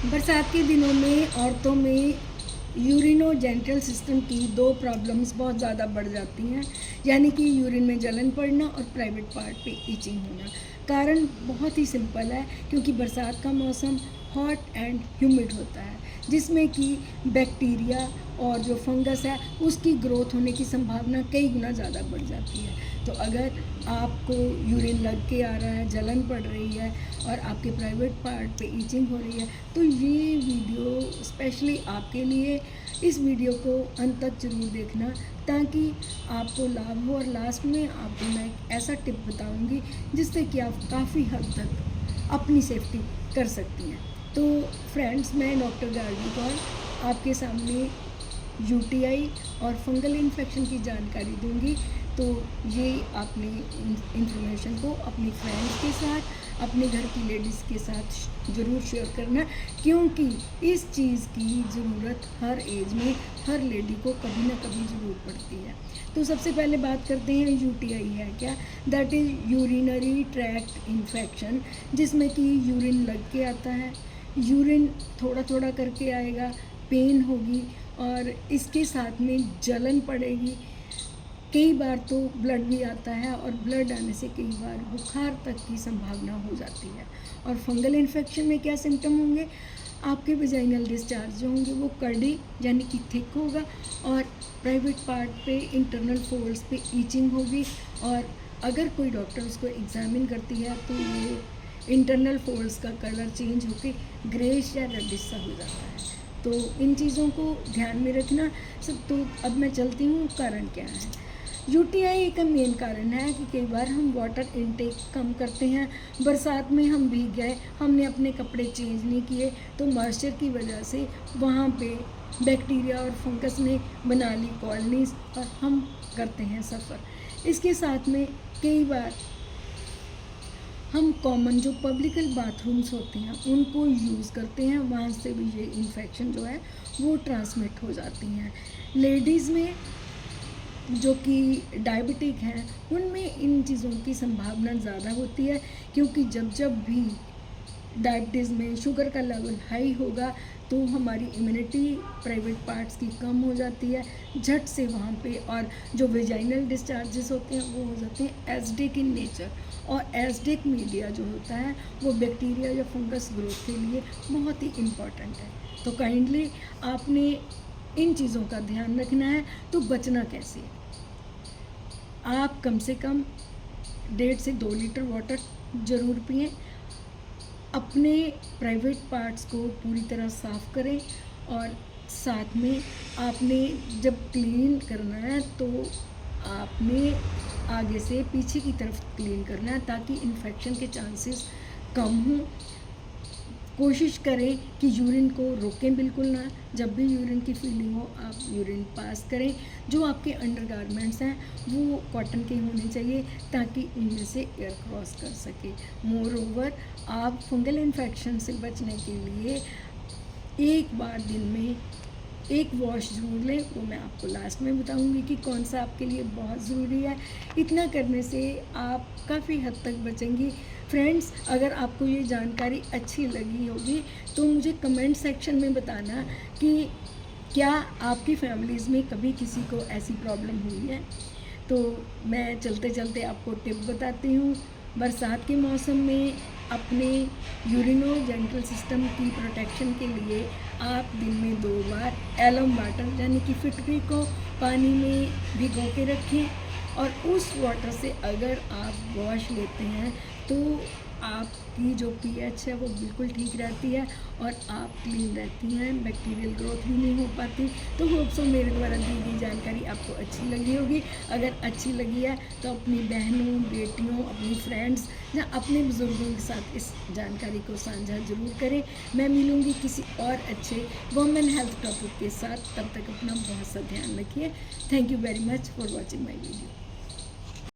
बरसात के दिनों में औरतों में यूरिनोजेनिटल सिस्टम की दो प्रॉब्लम्स बहुत ज़्यादा बढ़ जाती हैं, यानी कि यूरिन में जलन पड़ना और प्राइवेट पार्ट पे इचिंग होना। कारण बहुत ही सिंपल है, क्योंकि बरसात का मौसम हॉट एंड ह्यूमिड होता है, जिसमें कि बैक्टीरिया और जो फंगस है उसकी ग्रोथ होने की संभावना कई गुना ज़्यादा बढ़ जाती है। तो अगर आपको यूरिन लग के आ रहा है, जलन पड़ रही है और आपके प्राइवेट पार्ट पे ईचिंग हो रही है, तो ये वीडियो स्पेशली आपके लिए। इस वीडियो को अंत तक जरूर देखना ताकि आपको लाभ हो, और लास्ट में आपको मैं एक ऐसा टिप बताऊंगी जिससे कि आप काफ़ी हद तक अपनी सेफ्टी कर सकती हैं। तो फ्रेंड्स, मैं डॉक्टर गार्गी कौर आपके सामने यूटीआई और फंगल इन्फेक्शन की जानकारी दूंगी। तो ये आपने इंफॉर्मेशन को अपनी फ्रेंड्स के साथ, अपने घर की लेडीज़ के साथ ज़रूर शेयर करना, क्योंकि इस चीज़ की ज़रूरत हर एज में हर लेडी को कभी ना कभी ज़रूर पड़ती है। तो सबसे पहले बात करते हैं यूटीआई है क्या। That is urinary tract infection, जिसमें कि यूरिन लग के आता है, यूरिन थोड़ा थोड़ा करके आएगा, पेन होगी और इसके साथ में जलन पड़ेगी। कई बार तो ब्लड भी आता है और ब्लड आने से कई बार बुखार तक की संभावना हो जाती है। और फंगल इन्फेक्शन में क्या सिम्टम होंगे, आपके वेजाइनल डिस्चार्ज जो होंगे वो कर्डी यानी कि थिक होगा, और प्राइवेट पार्ट पे इंटरनल फोल्ड्स पे ईचिंग होगी। और अगर कोई डॉक्टर उसको एग्जामिन करती है तो ये इंटरनल फोल्ड्स का कलर चेंज होकर ग्रेश या रेडिश सा हो जाता है। तो इन चीज़ों को ध्यान में रखना सब। तो अब मैं चलती हूँ, कारण क्या है। यूटीआई का मेन कारण है कि कई बार हम वाटर इनटेक कम करते हैं। बरसात में हम भीग गए, हमने अपने कपड़े चेंज नहीं किए, तो मॉइस्चर की वजह से वहाँ पे बैक्टीरिया और फंगस ने बना ली कॉलोनीज और हम करते हैं सफ़र। इसके साथ में कई बार हम कॉमन जो पब्लिकल बाथरूम्स होते हैं उनको यूज़ करते हैं, वहाँ से भी ये इन्फेक्शन जो है वो ट्रांसमिट हो जाती हैं। लेडीज़ में जो कि डायबिटिक हैं उनमें इन चीज़ों की संभावना ज़्यादा होती है, क्योंकि जब भी डायबिटीज़ में शुगर का लेवल हाई होगा तो हमारी इम्यूनिटी प्राइवेट पार्ट्स की कम हो जाती है झट से वहाँ पे, और जो वेजाइनल डिस्चार्जेस होते हैं वो हो जाते हैं एसिडिक इन नेचर। और एसिडिक मीडिया जो होता है वो बैक्टीरिया या फंगस ग्रोथ के लिए बहुत ही इम्पॉर्टेंट है। तो काइंडली आपने इन चीज़ों का ध्यान रखना है। तो बचना कैसे, आप कम से कम 1.5 से 2 लीटर वाटर ज़रूर पिएं। अपने प्राइवेट पार्ट्स को पूरी तरह साफ़ करें, और साथ में आपने जब क्लीन करना है तो आपने आगे से पीछे की तरफ क्लीन करना है ताकि इन्फेक्शन के चांसेस कम हों। कोशिश करें कि यूरिन को रोकें बिल्कुल ना। जब भी यूरिन की फीलिंग हो आप यूरिन पास करें। जो आपके अंडरगारमेंट्स हैं वो कॉटन के होने चाहिए ताकि उनमें से एयर क्रॉस कर सके। मोर ओवर, आप फंगल इन्फेक्शन से बचने के लिए एक बार दिन में एक वॉश ज़रूर लें। वो मैं आपको लास्ट में बताऊंगी कि कौन सा आपके लिए बहुत ज़रूरी है। इतना करने से आप काफ़ी हद तक बचेंगी। फ्रेंड्स, अगर आपको ये जानकारी अच्छी लगी होगी तो मुझे कमेंट सेक्शन में बताना कि क्या आपकी फैमिलीज़ में कभी किसी को ऐसी प्रॉब्लम हुई है। तो मैं चलते चलते आपको टिप बताती हूँ। बरसात के मौसम में अपने यूरिनोजेनिटल सिस्टम की प्रोटेक्शन के लिए आप दिन में 2 बार एलम वाटर यानी कि फिटकरी को पानी में भिगो के रखें, और उस वाटर से अगर आप वॉश लेते हैं तो आपकी जो पीएच है वो बिल्कुल ठीक रहती है और आप क्लीन रहती हैं, बैक्टीरियल ग्रोथ भी नहीं हो पाती। तो होप सो मेरे द्वारा दी गई जानकारी आपको अच्छी लगी होगी। अगर अच्छी लगी है तो अपनी बहनों, बेटियों, अपनी फ्रेंड्स या अपने बुज़ुर्गों के साथ इस जानकारी को साझा ज़रूर करें। मैं मिलूँगी किसी और अच्छे वुमेन हेल्थ टॉपिक के साथ। तब तक अपना बहुत सा ध्यान रखिए। Thank you very much for watching my video.